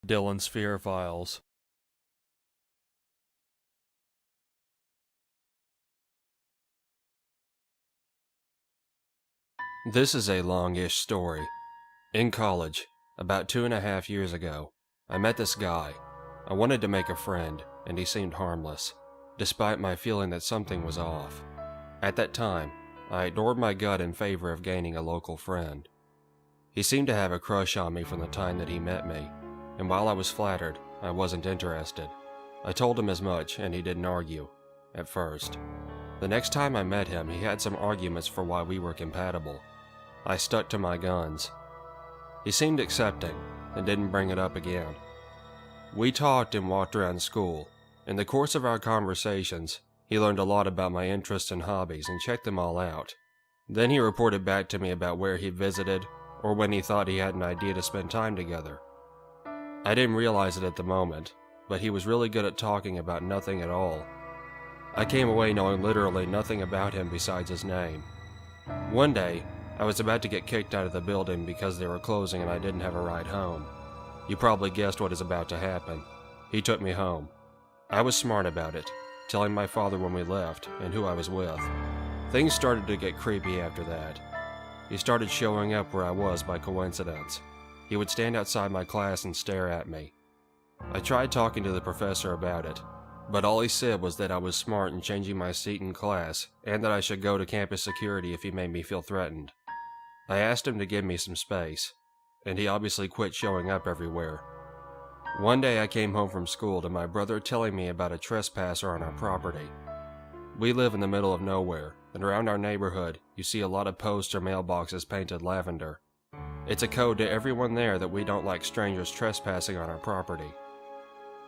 Dylan's Fear Files. This is a long-ish story. In college, about 2.5 years ago, I met this guy. I wanted to make a friend, and he seemed harmless, despite my feeling that something was off. At that time, I ignored my gut in favor of gaining a local friend. He seemed to have a crush on me from the time that he met me, and while I was flattered, I wasn't interested. I told him as much, and he didn't argue, at first. The next time I met him, he had some arguments for why we were compatible. I stuck to my guns. He seemed accepting, and didn't bring it up again. We talked and walked around school. In the course of our conversations, he learned a lot about my interests and hobbies and checked them all out. Then he reported back to me about where he visited, or when he thought he had an idea to spend time together. I didn't realize it at the moment, but he was really good at talking about nothing at all. I came away knowing literally nothing about him besides his name. One day, I was about to get kicked out of the building because they were closing and I didn't have a ride home. You probably guessed what is about to happen. He took me home. I was smart about it, telling my father when we left and who I was with. Things started to get creepy after that. He started showing up where I was by coincidence. He would stand outside my class and stare at me. I tried talking to the professor about it, but all he said was that I was smart in changing my seat in class and that I should go to campus security if he made me feel threatened. I asked him to give me some space, and he obviously quit showing up everywhere. One day I came home from school to my brother telling me about a trespasser on our property. We live in the middle of nowhere, and around our neighborhood you see a lot of posts or mailboxes painted lavender. It's a code to everyone there that we don't like strangers trespassing on our property.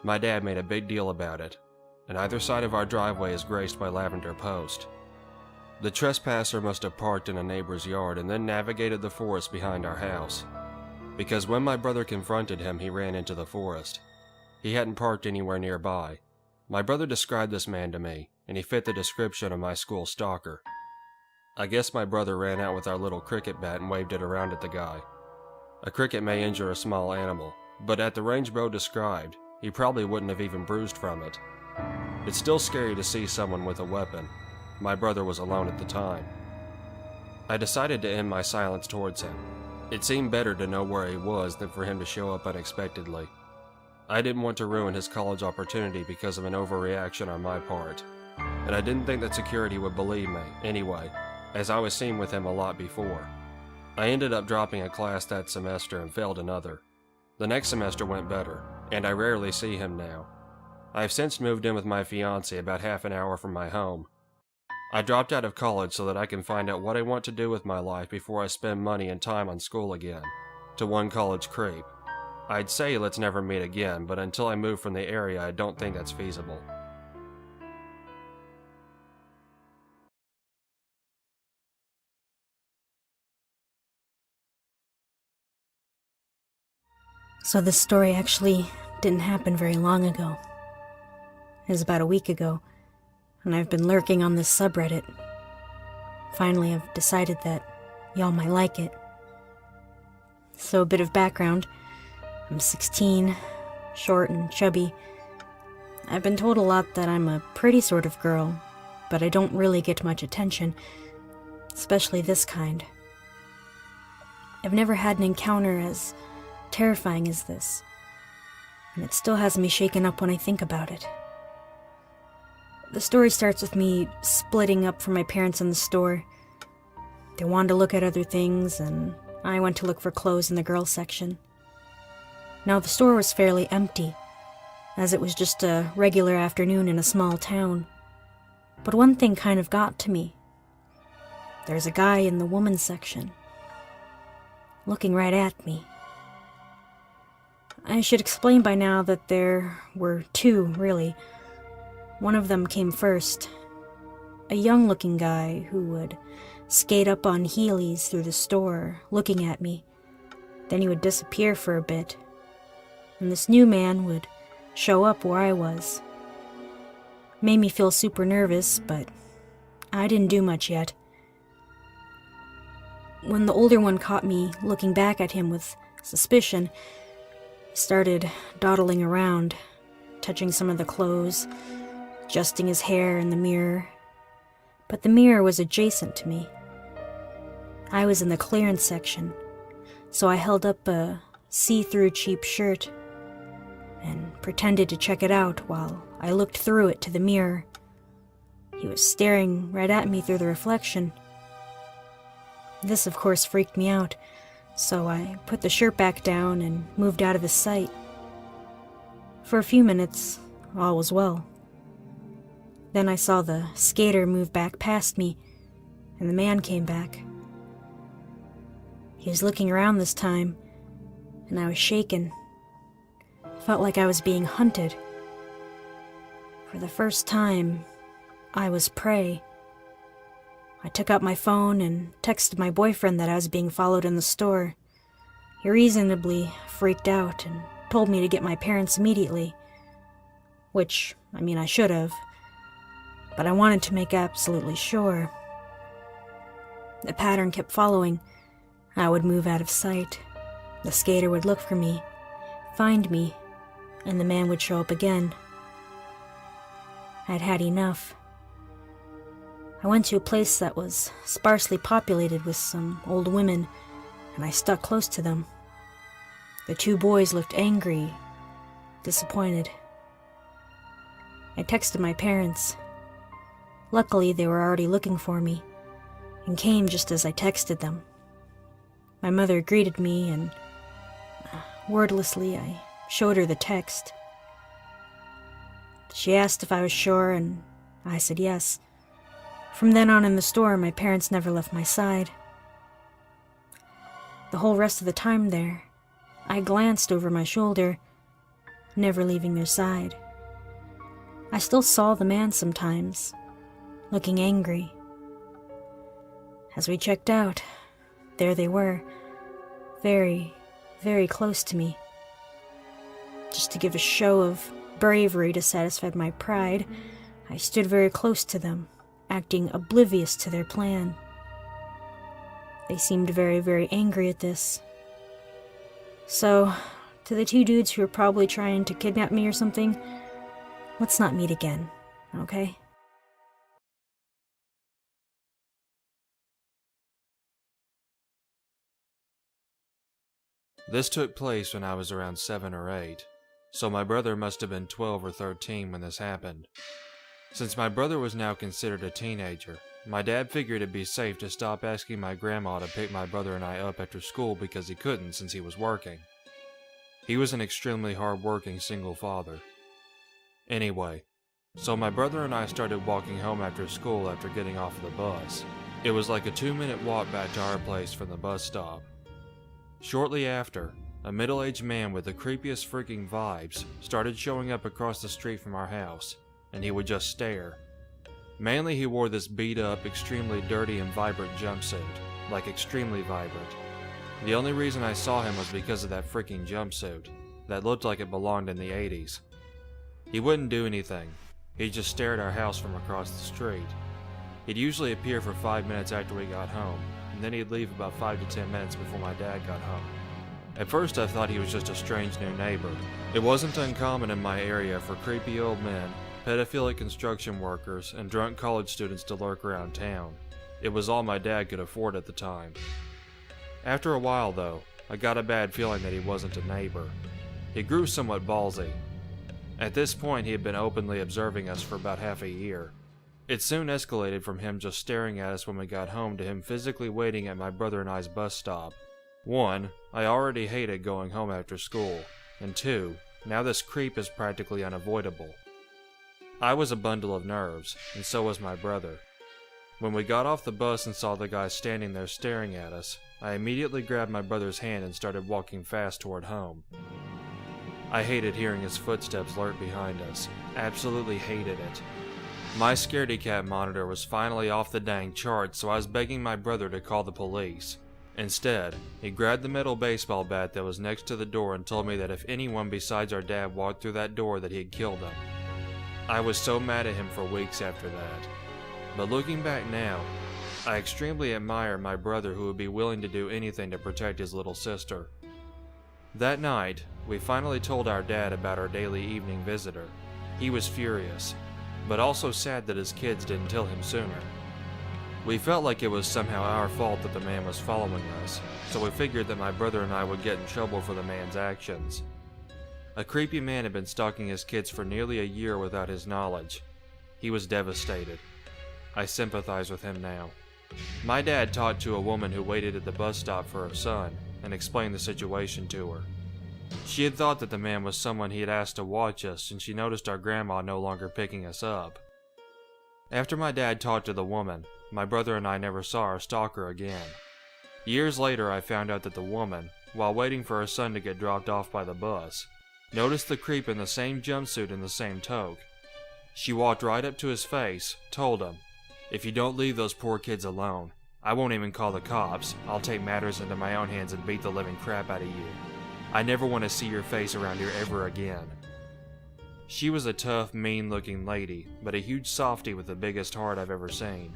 My dad made a big deal about it, and either side of our driveway is graced by lavender posts. The trespasser must have parked in a neighbor's yard and then navigated the forest behind our house, because when my brother confronted him, he ran into the forest. He hadn't parked anywhere nearby. My brother described this man to me, and he fit the description of my school stalker. I guess my brother ran out with our little cricket bat and waved it around at the guy. A cricket may injure a small animal, but at the range Bo described, he probably wouldn't have even bruised from it. It's still scary to see someone with a weapon. My brother was alone at the time. I decided to end my silence towards him. It seemed better to know where he was than for him to show up unexpectedly. I didn't want to ruin his college opportunity because of an overreaction on my part, and I didn't think that security would believe me, anyway, as I was seen with him a lot before. I ended up dropping a class that semester and failed another. The next semester went better, and I rarely see him now. I have since moved in with my fiancé about half an hour from my home. I dropped out of college so that I can find out what I want to do with my life before I spend money and time on school again. To one college creep. I'd say let's never meet again, but until I move from the area, I don't think that's feasible. So this story actually didn't happen very long ago. It was about a week ago, and I've been lurking on this subreddit. Finally, I've decided that y'all might like it. So a bit of background. I'm 16, short and chubby. I've been told a lot that I'm a pretty sort of girl, but I don't really get much attention, especially this kind. I've never had an encounter as terrifying as this, and it still has me shaken up when I think about it. The story starts with me splitting up from my parents in the store. They wanted to look at other things, and I went to look for clothes in the girls section. Now, the store was fairly empty, as it was just a regular afternoon in a small town. But one thing kind of got to me. There's a guy in the women's section, looking right at me. I should explain by now that there were two, really. One of them came first. A young-looking guy who would skate up on heelys through the store, looking at me. Then he would disappear for a bit, and this new man would show up where I was. Made me feel super nervous, but I didn't do much yet. When the older one caught me looking back at him with suspicion, He started dawdling around, touching some of the clothes, adjusting his hair in the mirror. But the mirror was adjacent to me. I was in the clearance section, so I held up a see-through cheap shirt and pretended to check it out while I looked through it to the mirror. He was staring right at me through the reflection. This, of course, freaked me out, so I put the shirt back down and moved out of his sight. For a few minutes, all was well. Then I saw the skater move back past me, and the man came back. He was looking around this time, and I was shaken. I felt like I was being hunted. For the first time, I was prey. I took out my phone and texted my boyfriend that I was being followed in the store. He reasonably freaked out and told me to get my parents immediately. Which, I should have. But I wanted to make absolutely sure. The pattern kept following. I would move out of sight. The skater would look for me, find me, and the man would show up again. I'd had enough. I went to a place that was sparsely populated with some old women, and I stuck close to them. The two boys looked angry, disappointed. I texted my parents. Luckily, they were already looking for me, and came just as I texted them. My mother greeted me, and wordlessly, I showed her the text. She asked if I was sure, and I said yes. From then on in the store, my parents never left my side. The whole rest of the time there, I glanced over my shoulder, never leaving their side. I still saw the man sometimes, looking angry. As we checked out, there they were, very, very close to me. Just to give a show of bravery to satisfy my pride, I stood very close to them, acting oblivious to their plan. They seemed very, very angry at this. So, to the two dudes who were probably trying to kidnap me or something, let's not meet again, okay? This took place when I was around 7 or 8, so my brother must have been 12 or 13 when this happened. Since my brother was now considered a teenager, my dad figured it'd be safe to stop asking my grandma to pick my brother and I up after school because he couldn't since he was working. He was an extremely hard-working single father. Anyway, so my brother and I started walking home after school after getting off of the bus. It was like a 2-minute walk back to our place from the bus stop. Shortly after, a middle-aged man with the creepiest freaking vibes started showing up across the street from our house, and he would just stare. Mainly he wore this beat-up, extremely dirty and vibrant jumpsuit, like extremely vibrant. The only reason I saw him was because of that freaking jumpsuit, that looked like it belonged in the 80s. He wouldn't do anything, he'd just stare at our house from across the street. He'd usually appear for 5 minutes after we got home, and then he'd leave about 5 to 10 minutes before my dad got home. At first I thought he was just a strange new neighbor. It wasn't uncommon in my area for creepy old men, pedophilic construction workers, and drunk college students to lurk around town. It was all my dad could afford at the time. After a while though, I got a bad feeling that he wasn't a neighbor. He grew somewhat ballsy. At this point he had been openly observing us for about half a year. It soon escalated from him just staring at us when we got home to him physically waiting at my brother and I's bus stop. 1, I already hated going home after school, and 2, now this creep is practically unavoidable. I was a bundle of nerves, and so was my brother. When we got off the bus and saw the guy standing there staring at us, I immediately grabbed my brother's hand and started walking fast toward home. I hated hearing his footsteps lurk behind us, absolutely hated it. My scaredy cat monitor was finally off the dang chart, so I was begging my brother to call the police. Instead, he grabbed the metal baseball bat that was next to the door and told me that if anyone besides our dad walked through that door that he'd kill them. I was so mad at him for weeks after that. But looking back now, I extremely admire my brother who would be willing to do anything to protect his little sister. That night, we finally told our dad about our daily evening visitor. He was furious, but also sad that his kids didn't tell him sooner. We felt like it was somehow our fault that the man was following us, so we figured that my brother and I would get in trouble for the man's actions. A creepy man had been stalking his kids for nearly a year without his knowledge. He was devastated. I sympathize with him now. My dad talked to a woman who waited at the bus stop for her son and explained the situation to her. She had thought that the man was someone he had asked to watch us, and she noticed our grandma no longer picking us up. After my dad talked to the woman, my brother and I never saw our stalker again. Years later, I found out that the woman, while waiting for her son to get dropped off by the bus, noticed the creep in the same jumpsuit and the same toque. She walked right up to his face, told him, "If you don't leave those poor kids alone, I won't even call the cops. I'll take matters into my own hands and beat the living crap out of you. I never want to see your face around here ever again." She was a tough, mean-looking lady, but a huge softie with the biggest heart I've ever seen.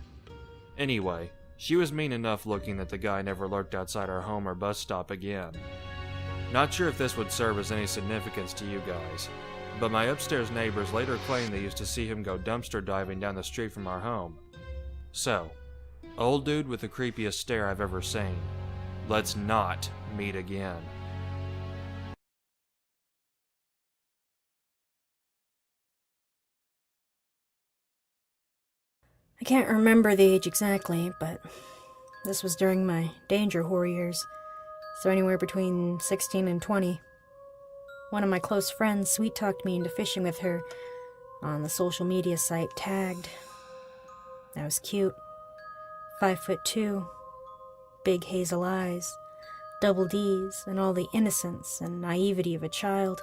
Anyway, she was mean enough looking that the guy never lurked outside our home or bus stop again. Not sure if this would serve as any significance to you guys, but my upstairs neighbors later claimed they used to see him go dumpster diving down the street from our home. So, old dude with the creepiest stare I've ever seen. Let's not meet again. I can't remember the age exactly, but this was during my danger whore years, so anywhere between 16 and 20. One of my close friends sweet-talked me into fishing with her on the social media site Tagged. I was cute, 5'2", big hazel eyes, double D's, and all the innocence and naivety of a child.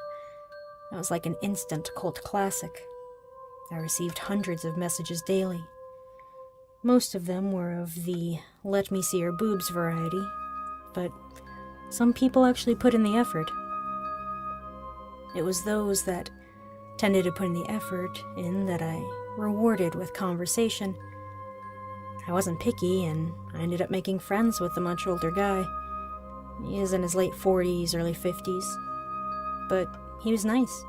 I was like an instant cult classic. I received hundreds of messages daily. Most of them were of the "let me see your boobs" variety, but some people actually put in the effort. It was those that tended to put in the effort in that I rewarded with conversation. I wasn't picky, and I ended up making friends with a much older guy. He was in his late 40s, early 50s, but he was nice.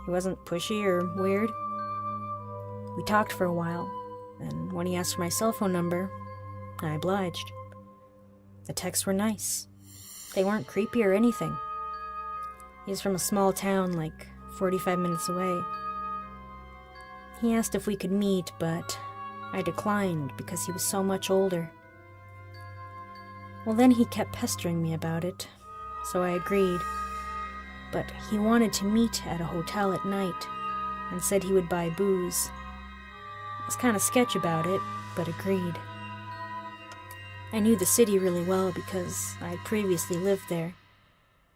He wasn't pushy or weird. We talked for a while, and when he asked for my cell phone number, I obliged. The texts were nice. They weren't creepy or anything. He was from a small town like 45 minutes away. He asked if we could meet, but I declined because he was so much older. Well, then he kept pestering me about it, so I agreed. But he wanted to meet at a hotel at night and said he would buy booze. I was kind of sketch about it, but agreed. I knew the city really well because I had previously lived there.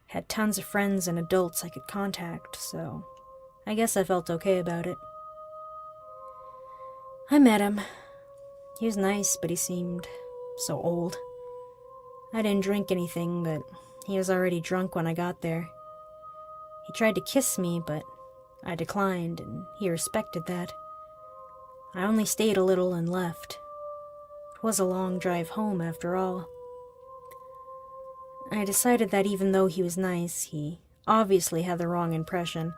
Had tons of friends and adults I could contact, so I guess I felt okay about it. I met him. He was nice, but he seemed so old. I didn't drink anything, but he was already drunk when I got there. He tried to kiss me, but I declined, and he respected that. I only stayed a little and left. It was a long drive home, after all. I decided that even though he was nice, he obviously had the wrong impression,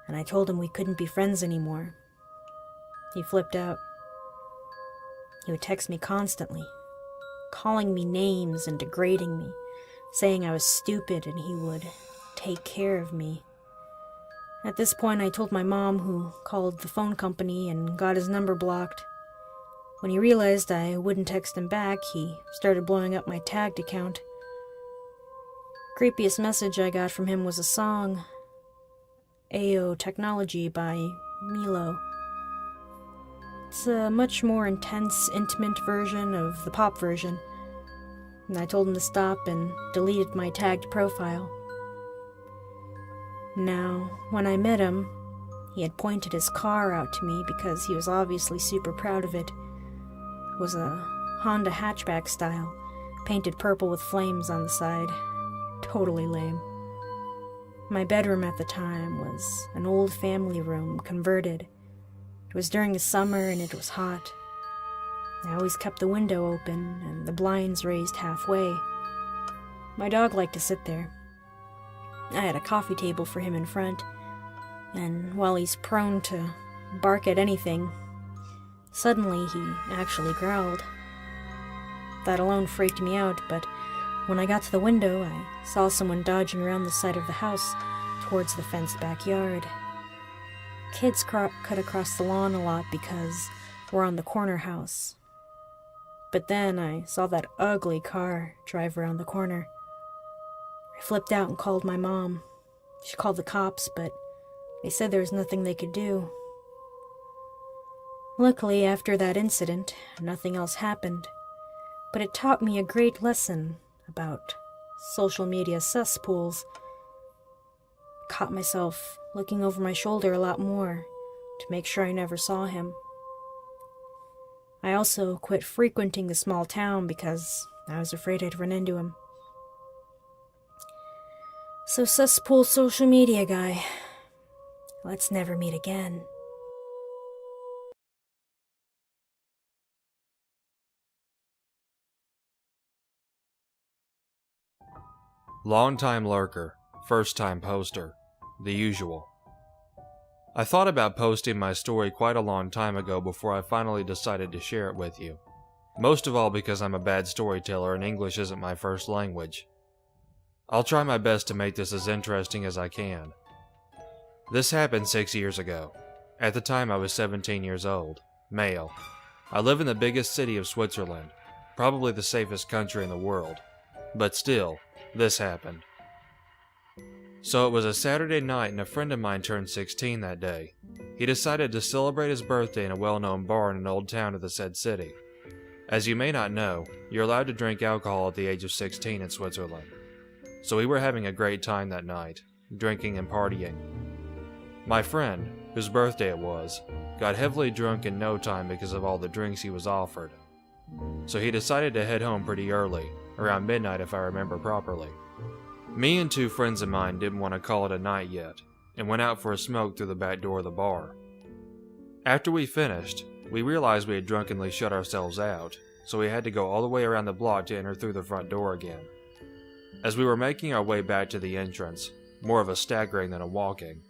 and I told him we couldn't be friends anymore. He flipped out. He would text me constantly, calling me names and degrading me, saying I was stupid and he would take care of me. At this point, I told my mom, who called the phone company and got his number blocked. When he realized I wouldn't text him back, he started blowing up my Tagged account. Creepiest message I got from him was a song, Ayo Technology by Milo. It's a much more intense, intimate version of the pop version, and I told him to stop and deleted my Tagged profile. Now, when I met him, he had pointed his car out to me because he was obviously super proud of it. It was a Honda hatchback style, painted purple with flames on the side. Totally lame. My bedroom at the time was an old family room converted. It was during the summer and it was hot. I always kept the window open and the blinds raised halfway. My dog liked to sit there. I had a coffee table for him in front, and while he's prone to bark at anything, suddenly he actually growled. That alone freaked me out, but when I got to the window, I saw someone dodging around the side of the house towards the fenced backyard. Kids cut across the lawn a lot because we're on the corner house. But then I saw that ugly car drive around the corner. I flipped out and called my mom. She called the cops, but they said there was nothing they could do. Luckily, after that incident, nothing else happened, but it taught me a great lesson about social media cesspools. Caught myself looking over my shoulder a lot more to make sure I never saw him. I also quit frequenting the small town because I was afraid I'd run into him. So cesspool social media guy, let's never meet again. Long-time lurker, first-time poster, the usual. I thought about posting my story quite a long time ago before I finally decided to share it with you. Most of all because I'm a bad storyteller and English isn't my first language. I'll try my best to make this as interesting as I can. This happened 6 years ago. At the time I was 17 years old, male. I live in the biggest city of Switzerland, probably the safest country in the world. But still, this happened. So it was a Saturday night and a friend of mine turned 16 that day. He decided to celebrate his birthday in a well-known bar in an old town of the said city. As you may not know, you're allowed to drink alcohol at the age of 16 in Switzerland. So we were having a great time that night, drinking and partying. My friend, whose birthday it was, got heavily drunk in no time because of all the drinks he was offered. So he decided to head home pretty early, around midnight if I remember properly. Me and two friends of mine didn't want to call it a night yet, and went out for a smoke through the back door of the bar. After we finished, we realized we had drunkenly shut ourselves out, so we had to go all the way around the block to enter through the front door again. As we were making our way back to the entrance, more of a staggering than a walking,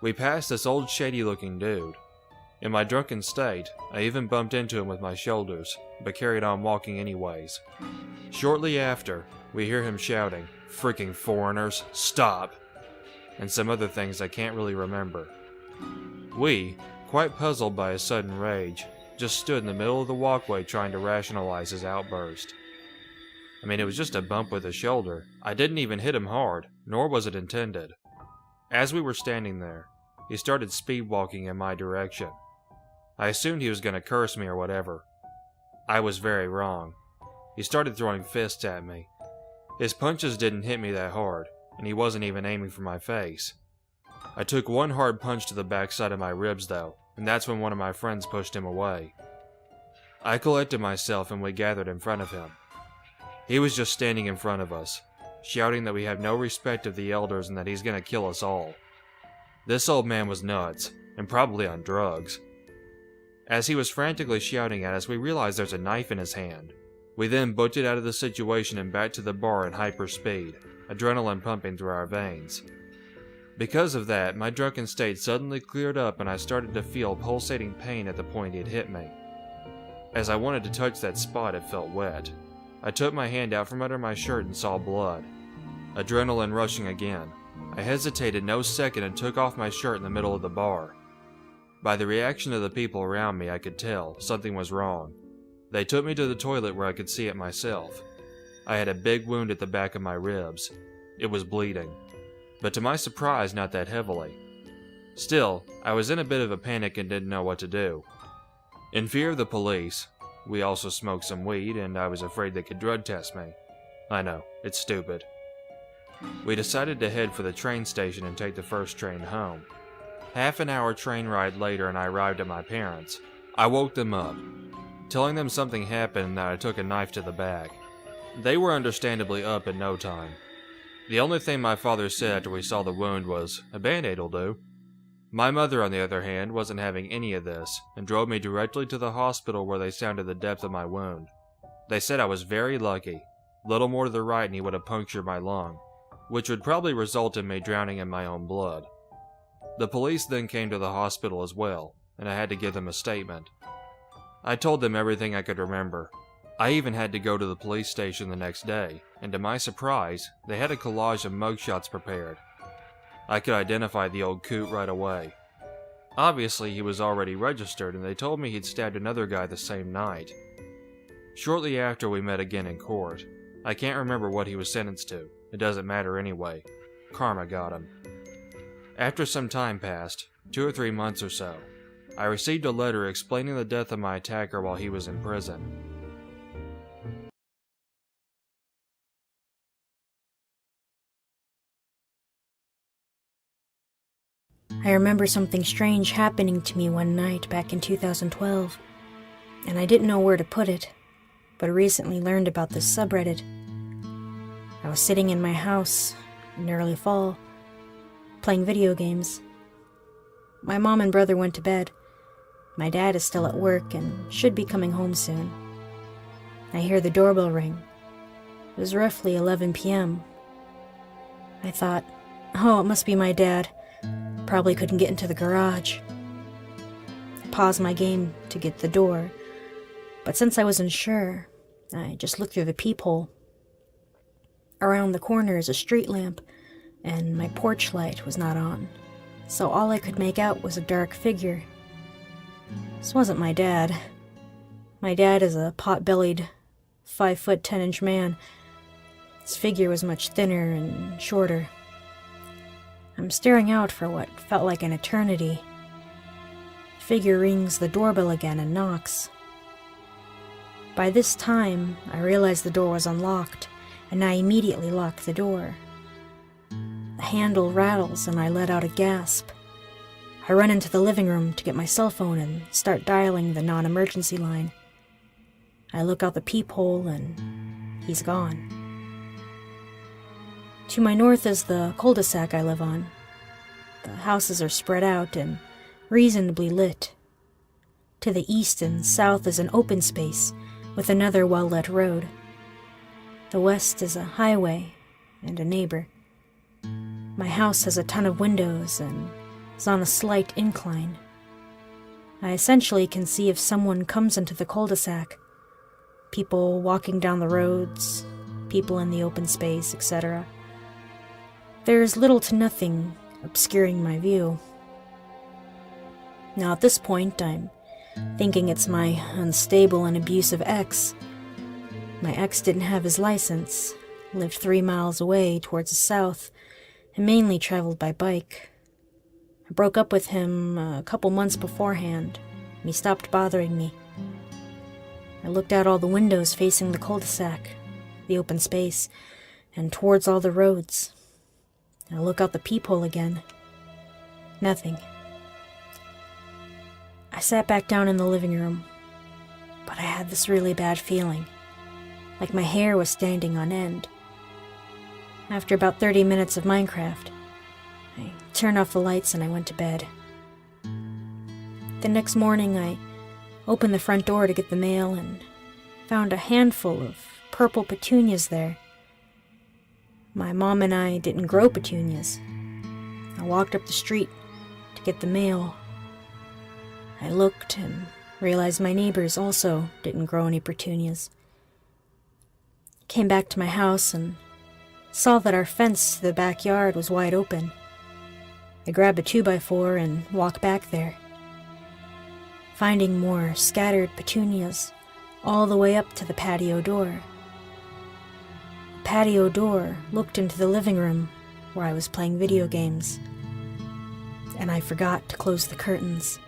we passed this old shady-looking dude. In my drunken state, I even bumped into him with my shoulders, but carried on walking anyways. Shortly after, we hear him shouting, "Freaking foreigners, stop!" and some other things I can't really remember. We, quite puzzled by his sudden rage, just stood in the middle of the walkway trying to rationalize his outburst. I mean, it was just a bump with a shoulder. I didn't even hit him hard, nor was it intended. As we were standing there, he started speed-walking in my direction. I assumed he was going to curse me or whatever. I was very wrong. He started throwing fists at me. His punches didn't hit me that hard, and he wasn't even aiming for my face. I took one hard punch to the backside of my ribs though, and that's when one of my friends pushed him away. I collected myself and we gathered in front of him. He was just standing in front of us, shouting that we have no respect of the elders and that he's gonna kill us all. This old man was nuts, and probably on drugs. As he was frantically shouting at us, we realized there's a knife in his hand. We then booked it out of the situation and back to the bar in hyperspeed, adrenaline pumping through our veins. Because of that, my drunken state suddenly cleared up and I started to feel pulsating pain at the point he had hit me. As I wanted to touch that spot, it felt wet. I took my hand out from under my shirt and saw blood. Adrenaline rushing again. I hesitated no second and took off my shirt in the middle of the bar. By the reaction of the people around me, I could tell something was wrong. They took me to the toilet where I could see it myself. I had a big wound at the back of my ribs. It was bleeding, but to my surprise, not that heavily. Still, I was in a bit of a panic and didn't know what to do. In fear of the police, we also smoked some weed and I was afraid they could drug test me. I know, it's stupid. We decided to head for the train station and take the first train home. Half an hour train ride later and I arrived at my parents'. I woke them up, telling them something happened and that I took a knife to the back. They were understandably up in no time. The only thing my father said after we saw the wound was, "A band-aid'll do." My mother, on the other hand, wasn't having any of this, and drove me directly to the hospital where they sounded the depth of my wound. They said I was very lucky. Little more to the right and he would have punctured my lung. which would probably result in me drowning in my own blood. The police then came to the hospital as well, and I had to give them a statement. I told them everything I could remember. I even had to go to the police station the next day, and to my surprise, they had a collage of mugshots prepared. I could identify the old coot right away. Obviously, he was already registered, and they told me he'd stabbed another guy the same night. Shortly after, we met again in court. I can't remember what he was sentenced to. It doesn't matter anyway. Karma got him. After some time passed, 2 or 3 months or so, I received a letter explaining the death of my attacker while he was in prison. I remember something strange happening to me one night back in 2012, and I didn't know where to put it, but recently learned about this subreddit. I was sitting in my house in early fall, playing video games. My mom and brother went to bed. My dad is still at work and should be coming home soon. I hear the doorbell ring. It was roughly 11 p.m. I thought, oh, it must be my dad. Probably couldn't get into the garage. I paused my game to get the door, but since I wasn't sure, I just looked through the peephole. Around the corner is a street lamp, and my porch light was not on, so all I could make out was a dark figure. This wasn't my dad. My dad is a pot-bellied, 5'10" man. His figure was much thinner and shorter. I'm staring out for what felt like an eternity. The figure rings the doorbell again and knocks. By this time, I realized the door was unlocked, and I immediately locked the door. The handle rattles and I let out a gasp. I run into the living room to get my cell phone and start dialing the non-emergency line. I look out the peephole and he's gone. To my north is the cul-de-sac I live on. The houses are spread out and reasonably lit. To the east and south is an open space with another well-lit road. The west is a highway and a neighbor. My house has a ton of windows and is on a slight incline. I essentially can see if someone comes into the cul-de-sac. People walking down the roads, people in the open space, etc. There's little to nothing obscuring my view. Now at this point, I'm thinking it's my unstable and abusive ex. My ex didn't have his license, lived 3 miles away towards the south, and mainly traveled by bike. I broke up with him a couple months beforehand, and he stopped bothering me. I looked out all the windows facing the cul-de-sac, the open space, and towards all the roads. I look out the peephole again. Nothing. I sat back down in the living room, but I had this really bad feeling, like my hair was standing on end. After about 30 minutes of Minecraft, I turned off the lights and I went to bed. The next morning, I opened the front door to get the mail and found a handful of purple petunias there. My mom and I didn't grow petunias. I walked up the street to get the mail. I looked and realized my neighbors also didn't grow any petunias. Came back to my house and saw that our fence to the backyard was wide open. I grabbed a 2x4 and walked back there, finding more scattered petunias all the way up to the patio door. The patio door looked into the living room where I was playing video games, and I forgot to close the curtains.